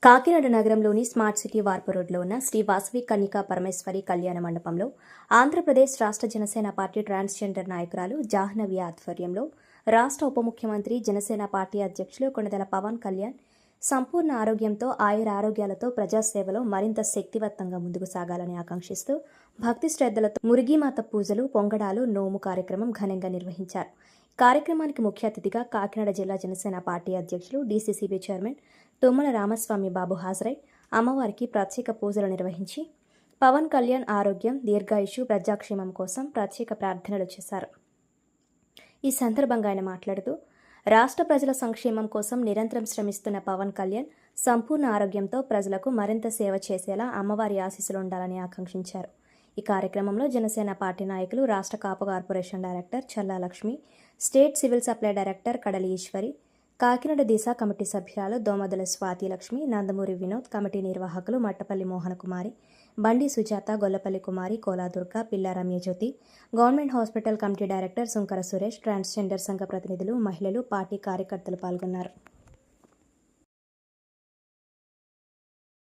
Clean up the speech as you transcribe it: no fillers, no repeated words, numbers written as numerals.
కాకినాడ నగరంలోని smart city వార్పు రోడ్లో ఉన్న శ్రీ వాసవి కన్యకా పరమేశ్వరి కళ్యాణ మండపంలో ఆంధ్రప్రదేశ్ రాష్ట్ర జనసేన పార్టీ ట్రాన్స్జెండర్ నాయకురాలు జాహ్నవి ఆధ్వర్యంలో రాష్ట్ర ఉప ముఖ్యమంత్రి జనసేన పార్టీ అధ్యక్షులు కొణిదెల పవన్ కళ్యాణ్ సంపూర్ణ ఆరోగ్యంతో ఆయురారోగ్యాలతో ప్రజాసేవలో మరింత శక్తివంతంగా ముందుకు సాగాలని ఆకాంక్షిస్తూ భక్తి శ్రద్ధలతో మురిగీమాత పూజలు పొంగడాలు నోము కార్యక్రమం ఘనంగా నిర్వహించారు. కార్యక్రమానికి ముఖ్య అతిథిగా కాకినాడ జిల్లా జనసేన పార్టీ అధ్యక్షులు డీసీసీబీ చైర్మన్ తుమ్మల రామస్వామి బాబు హాజరై అమ్మవారికి ప్రత్యేక పూజలు నిర్వహించి పవన్ కళ్యాణ్ ఆరోగ్యం దీర్ఘాయుషు ప్రజాక్షేమం కోసం ప్రత్యేక ప్రార్థనలు చేశారు. ఈ సందర్భంగా ఆయన మాట్లాడుతూ రాష్ట్ర ప్రజల సంక్షేమం కోసం నిరంతరం శ్రమిస్తున్న పవన్ కళ్యాణ్ సంపూర్ణ ఆరోగ్యంతో ప్రజలకు మరింత సేవ చేసేలా అమ్మవారి ఆశీస్సులు ఉండాలని ఆకాంక్షించారు. ఈ కార్యక్రమంలో జనసేన పార్టీ నాయకులు రాష్ట్ర Kapu corporation director Challa Lakshmi, state civil supply director Kadali Eswari, Kakinada Disha committee సభ్యురాలు దోమదల స్వాతి లక్ష్మి, నందమూరి వినోద్, కమిటీ నిర్వాహకులు మట్టపల్లి మోహన కుమారి, బండి Sujatha, Gollapalli Kumari, Koladurga, Pilla Ramyajyothi, government hospital committee director Sunkara Suresh, transgender సంఘ ప్రతినిధులు, మహిళలు, పార్టీ కార్యకర్తలు పాల్గొన్నారు.